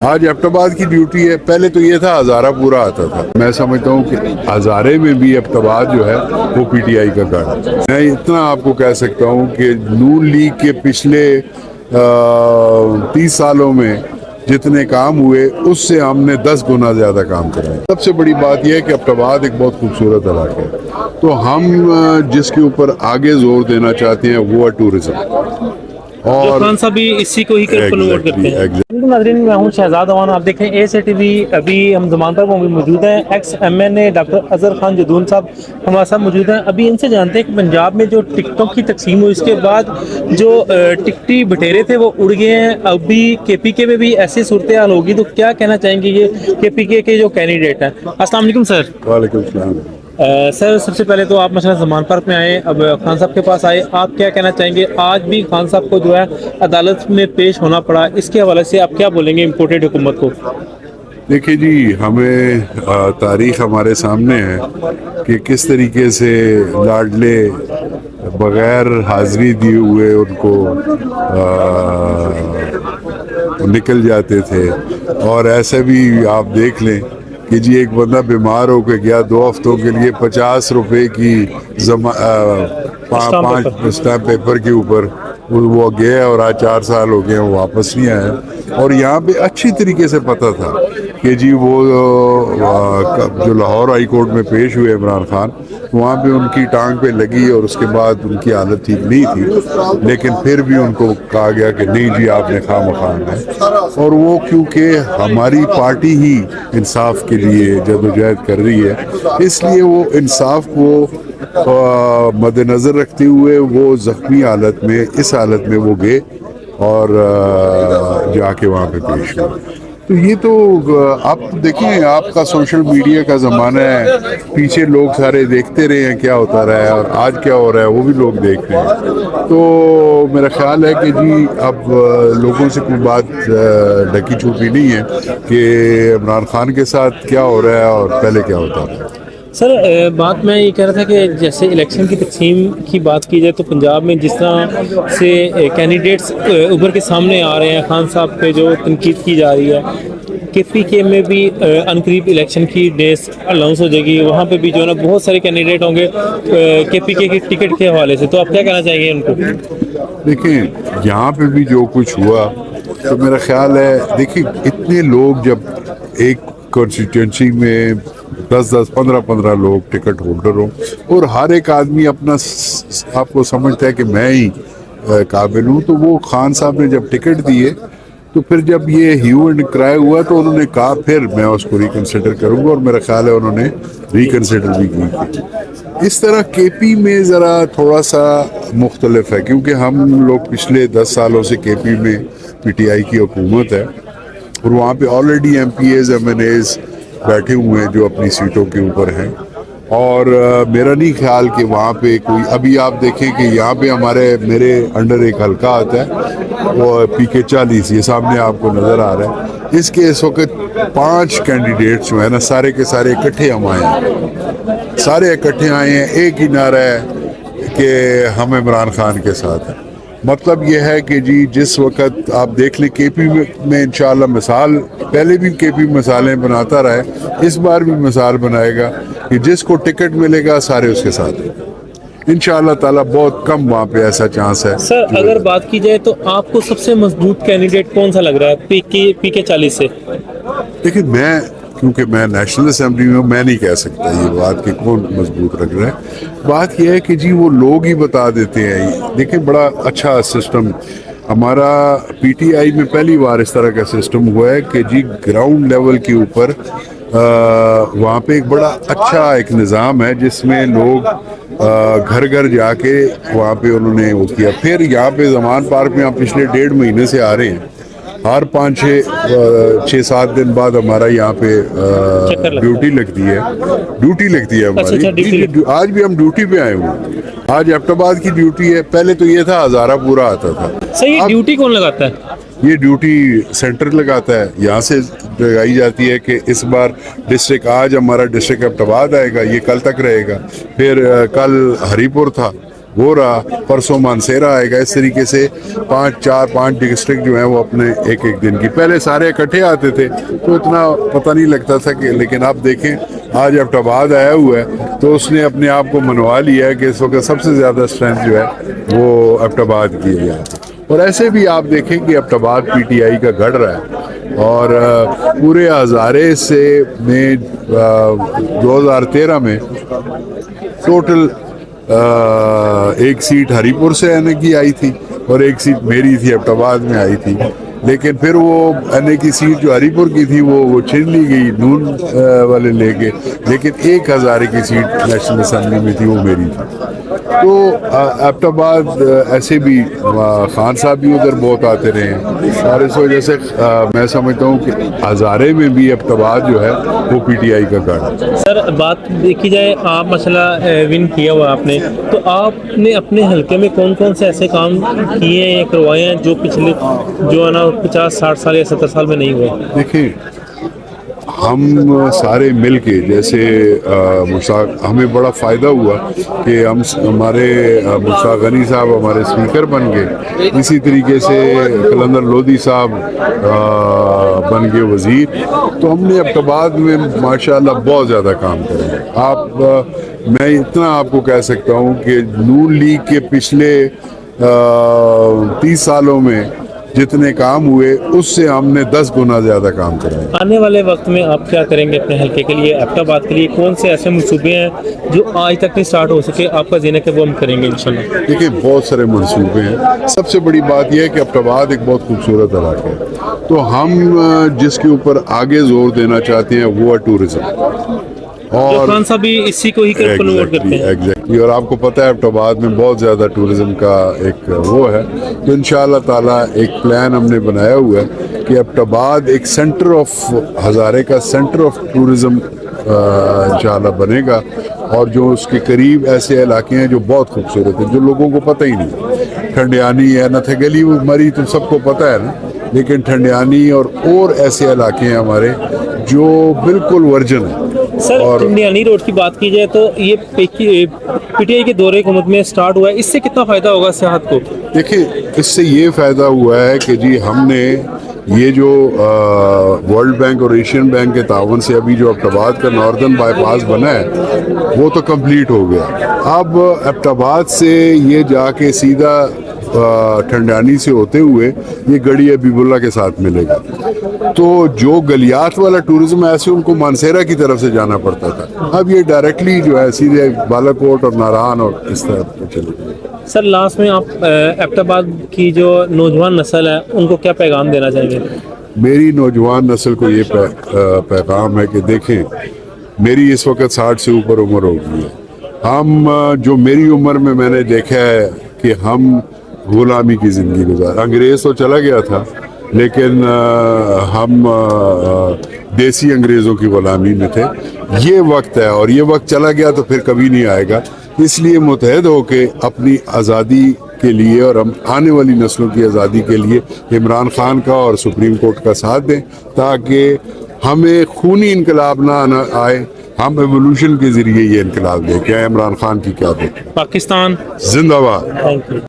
آج ایبٹ کی ڈیوٹی ہے. پہلے تو یہ تھا ہزارہ پورا آتا تھا. میں سمجھتا ہوں کہ ہزارے میں بھی ایبٹ جو ہے وہ پی ٹی آئی کا گڑھ ہے. میں اتنا آپ کو کہہ سکتا ہوں کہ نون لیگ کے پچھلے 30 سالوں میں جتنے کام ہوئے اس سے ہم نے 10 گنا زیادہ کام کرائے. سب سے بڑی بات یہ ہے کہ ایبٹ ایک بہت خوبصورت علاقہ ہے. تو ہم جس کے اوپر آگے زور دینا چاہتے ہیں وہ ہے ٹورزم. اور خان صاحب بھی اسی کو ہی پروموٹ کرتے ہیں. ناظرین میں ہوں شہزاد اوان. آپ دیکھیں اے سی ٹی وی. ابھی ہم زمان پر موجود ہیں. ایکس ایم این اے ڈاکٹر اظہر خان جدون صاحب ہمارے ساتھ موجود ہیں. ابھی ان سے جانتے ہیں کہ پنجاب میں جو ٹکٹوں کی تقسیم ہوئی اس کے بعد جو ٹکٹی بٹیرے تھے وہ اڑ گئے ہیں. ابھی کے پی کے میں بھی ایسی صورتحال ہوگی تو کیا کہنا چاہیں گے یہ کے پی کے جو کینڈیڈیٹ ہیں؟ السلام علیکم سر. وعلیکم السلام. سر سب سے پہلے تو آپ مثلا زمان پارک میں آئے, اب خان صاحب کے پاس آئے, آپ کیا کہنا چاہیں گے؟ آج بھی خان صاحب کو جو ہے عدالت میں پیش ہونا پڑا, اس کے حوالے سے آپ کیا بولیں گے امپورٹڈ حکومت کو؟ دیکھیے جی, ہمیں تاریخ ہمارے سامنے ہے کہ کس طریقے سے لاڈلے بغیر حاضری دیے ہوئے ان کو نکل جاتے تھے. اور ایسے بھی آپ دیکھ لیں کہ جی ایک بندہ بیمار ہو کے گیا 2 ہفتوں کے لیے 50 روپے کی 5 اسٹامپ پیپر کے اوپر وہ گیا اور آج 4 سال ہو گئے وہ واپس نہیں آیا. اور یہاں پہ اچھی طریقے سے پتہ تھا کہ جی وہ جو لاہور ہائی کورٹ میں پیش ہوئے عمران خان, وہاں پہ ان کی ٹانگ پہ لگی اور اس کے بعد ان کی حالت ٹھیک نہیں تھی, لیکن پھر بھی ان کو کہا گیا کہ نہیں جی آپ نے خواہ مخواہ ہے. اور وہ کیونکہ ہماری پارٹی ہی انصاف کے لیے جدوجہد کر رہی ہے, اس لیے وہ انصاف کو مد نظر رکھتے ہوئے وہ زخمی حالت میں اس حالت میں وہ گئے اور جا کے وہاں پہ پیش ہوئے. تو یہ تو آپ دیکھیں, آپ کا سوشل میڈیا کا زمانہ ہے, پیچھے لوگ سارے دیکھتے رہے ہیں کیا ہوتا رہا ہے اور آج کیا ہو رہا ہے وہ بھی لوگ دیکھ رہے ہیں. تو میرا خیال ہے کہ جی اب لوگوں سے کوئی بات ڈھکی چھپی نہیں ہے کہ عمران خان کے ساتھ کیا ہو رہا ہے اور پہلے کیا ہوتا ہے. سر بات میں یہ کہہ رہا تھا کہ جیسے الیکشن کی تقسیم کی بات کی جائے تو پنجاب میں جس طرح سے کینڈیڈیٹس ابھر کے سامنے آ رہے ہیں, خان صاحب پہ جو تنقید کی جا رہی ہے, کے پی کے میں بھی عنقریب الیکشن کی ڈیٹس اناؤنس ہو جائے گی, وہاں پہ بھی جو ہے نا بہت سارے کینڈیڈیٹ ہوں گے کے پی کے کی ٹکٹ کے حوالے سے, تو آپ کیا کہنا چاہیں گے ان کو؟ دیکھیں یہاں پہ بھی جو کچھ ہوا تو میرا خیال ہے, دیکھیں اتنے لوگ جب ایک کانسٹیٹوئنسی میں 10 15 لوگ ٹکٹ ہولڈر ہوں اور ہر ایک آدمی اپنا آپ کو سمجھتا ہے کہ میں ہی قابل ہوں, تو وہ خان صاحب نے جب ٹکٹ دیے تو پھر جب یہ ہیو اینڈ کرائے ہوا تو انہوں نے کہا پھر میں اس کو ریکنسیڈر کروں گا, اور میرا خیال ہے انہوں نے ریکنسیڈر بھی کی. اس طرح کے پی میں ذرا تھوڑا سا مختلف ہے کیونکہ ہم لوگ پچھلے 10 سالوں سے کے پی میں پی ٹی آئی کی حکومت ہے اور وہاں پہ already MPAs MNAs بیٹھے ہوئے ہیں جو اپنی سیٹوں کے اوپر ہیں. اور میرا نہیں خیال کہ وہاں پہ کوئی, ابھی آپ دیکھیں کہ یہاں پہ میرے انڈر ایک حلقہ آتا ہے وہ پی کے 40, یہ سامنے آپ کو نظر آ رہا ہے. اس کے اس وقت 5 کینڈیڈیٹس جو ہیں نا سارے کے سارے اکٹھے ہم آئے ہیں, سارے اکٹھے آئے ہیں. ایک ہی نعرہ ہے کہ ہم عمران خان کے ساتھ ہیں. مطلب یہ ہے کہ جی جس وقت آپ دیکھ لیں کے پی میں انشاءاللہ مثال, پہلے بھی کے پی مثالیں بناتا رہا ہے, اس بار بھی مثال بنائے گا کہ جس کو ٹکٹ ملے گا سارے اس کے ساتھ ہیں انشاءاللہ تعالیٰ. بہت کم وہاں پہ ایسا چانس ہے. سر اگر بات کی جائے تو آپ کو سب سے مضبوط کینڈیڈیٹ کون سا لگ رہا ہے پی کے 40 سے؟ دیکھیں کیونکہ میں نیشنل اسمبلی میں ہوں, میں نہیں کہہ سکتا یہ بات کہ کون مضبوط رکھ رہا ہے. بات یہ ہے کہ جی وہ لوگ ہی بتا دیتے ہیں. دیکھیں بڑا اچھا سسٹم ہمارا پی ٹی آئی میں پہلی بار اس طرح کا سسٹم ہوا ہے کہ جی گراؤنڈ لیول کے اوپر وہاں پہ ایک بڑا اچھا ایک نظام ہے جس میں لوگ گھر گھر جا کے وہاں پہ انہوں نے وہ کیا. پھر یہاں پہ زمان پارک میں ہم پچھلے 1.5 مہینے سے آ رہے ہیں, ہر 6-7 دن بعد ہمارا یہاں پہ ڈیوٹی لگتی ہے ہماری. آج بھی ہم ڈیوٹی پہ آئے ہوئے, آج ایبٹ کی ڈیوٹی ہے. پہلے تو یہ تھا ہزارہ پورا آتا تھا. صحیح, ڈیوٹی کون لگاتا ہے؟ یہ ڈیوٹی سینٹر لگاتا ہے, یہاں سے لگائی جاتی ہے کہ اس بار ڈسٹرکٹ, آج ہمارا ڈسٹرکٹ ایبٹ آئے گا, یہ کل تک رہے گا. پھر کل ہری پور تھا, وہ رہا, پرسوں مانسیرا آئے گا. اس طریقے سے 5 ڈسٹرکٹ جو ہیں وہ اپنے ایک دن کی, پہلے سارے اکٹھے آتے تھے تو اتنا پتہ نہیں لگتا تھا کہ, لیکن اب دیکھیں آج ایبٹ آباد آیا ہوا ہے تو اس نے اپنے آپ کو منوا لیا ہے کہ اس وقت سب سے زیادہ اسٹرینتھ جو ہے وہ ایبٹ آباد کی ہے. اور ایسے بھی آپ دیکھیں کہ ایبٹ آباد پی ٹی آئی کا گڑھ رہا ہے, اور پورے ہزارے سے میں 2013 میں ٹوٹل ایک سیٹ ہری پور سے این اے کی آئی تھی اور ایک سیٹ میری تھی, ایبٹ آباد میں آئی تھی. لیکن پھر وہ این اے کی سیٹ جو ہری پور کی تھی وہ چھین لی گئی نون والے لے کے, لیکن 1 ہزارے کی سیٹ نیشنل اسمبلی میں تھی وہ میری تھی. تو ایبٹ آباد ایسے بھی خان صاحب بھی ادھر بہت آتے رہے ہیں, اور اس وجہ سے میں سمجھتا ہوں کہ ہزارے میں بھی ایبٹ آباد جو ہے وہ پی ٹی آئی کا گڑھ ہے. سر بات دیکھی جائے, آپ مسئلہ ون کیا ہوا آپ نے, تو آپ نے اپنے حلقے میں کون کون سے ایسے کام کیے ہیں یا کروائے ہیں جو پچھلے جو ہے نا 50-60 سال یا 70 سال میں نہیں ہوئے؟ دیکھیں ہم سارے مل کے, جیسے ہمیں بڑا فائدہ ہوا کہ ہمارے مشتاق غنی صاحب ہمارے اسپیکر بن گئے, اسی طریقے سے قلندر لودھی صاحب بن گئے وزیر. تو ہم نے ایبٹ آباد میں ماشاءاللہ بہت زیادہ کام کرے. میں اتنا آپ کو کہہ سکتا ہوں کہ نون لیگ کے پچھلے 30 سالوں میں جتنے کام ہوئے اس سے ہم نے 10 گنا زیادہ کام کرے. آنے والے وقت میں آپ کیا کریں گے اپنے حلقے کے لیے, ایبٹ آباد کے لیے کون سے ایسے منصوبے ہیں جو آج تک نہیں سٹارٹ ہو سکے, آپ کا ذہن ہے کہ وہ ہم کریں گے انشاءاللہ؟ دیکھیں بہت سارے منصوبے ہیں. سب سے بڑی بات یہ ہے کہ ایبٹ آباد ایک بہت خوبصورت علاقہ ہے, تو ہم جس کے اوپر آگے زور دینا چاہتے ہیں وہ ہے ٹورزم. اور خان صاحب بھی اسی کو ہی پروموٹ کرتے ہیں. ایگزیکٹلی, اور آپ کو پتہ ہے ایبٹ آباد میں بہت زیادہ ٹورزم کا ایک وہ ہے, تو انشاءاللہ تعالیٰ ایک پلان ہم نے بنایا ہوا ہے کہ ایبٹ آباد ایک سینٹر آف ہزارے کا سینٹر آف ٹورزم انشاءاللہ بنے گا. اور جو اس کے قریب ایسے علاقے ہیں جو بہت خوبصورت ہیں جو لوگوں کو پتہ ہی نہیں, ٹھنڈیانی ہے, نتھیگلی مری تو سب کو پتہ ہے نا, لیکن ٹھنڈیانی اور ایسے علاقے ہیں ہمارے جو بالکل ورجن ہیں. سر ٹنڈیانی روڈ کی بات کی جائے تو یہ پی ٹی آئی کے دورے حکومت میں سٹارٹ ہوا ہے, اس سے کتنا فائدہ ہوگا سیاحت کو؟ دیکھیں اس سے یہ فائدہ ہوا ہے کہ جی ہم نے یہ جو ورلڈ بینک اور ایشین بینک کے تعاون سے ابھی جو ایبٹ آباد کا ناردرن بائی پاس بنا ہے وہ تو کمپلیٹ ہو گیا. اب ایبٹ آباد سے یہ جا کے سیدھا ٹھنڈانی سے ہوتے ہوئے یہ گڑی حبیب اللہ کے ساتھ ملے گا. تو جو گلیات والا ٹورزم ایسے ان کو مانسیرا کی طرف سے جانا پڑتا تھا, اب یہ ڈائریکٹلی جو ہے سیدھے بالا کوٹ اور ناران اور اس طرح چلے گئے. سر لاسٹ میں آپ ایبٹ آباد کی جو نوجوان نسل ہے ان کو کیا پیغام دینا چاہیں گے؟ میری نوجوان نسل کو یہ پیغام ہے کہ دیکھیں میری اس وقت 60 سے اوپر عمر ہو گئی ہے. ہم جو میری عمر میں نے دیکھا ہے کہ ہم غلامی کی زندگی گزار, انگریز تو چلا گیا تھا لیکن ہم دیسی انگریزوں کی غلامی میں تھے. یہ وقت ہے اور یہ وقت چلا گیا تو پھر کبھی نہیں آئے گا. اس لیے متحد ہو کے اپنی آزادی کے لیے اور ہم آنے والی نسلوں کی آزادی کے لیے عمران خان کا اور سپریم کورٹ کا ساتھ دیں تاکہ ہمیں خونی انقلاب نہ آئے, ہم ایوولوشن کے ذریعے یہ انقلاب لے کے آئے. عمران خان کی کیا دیکھیں. پاکستان زندہ باد.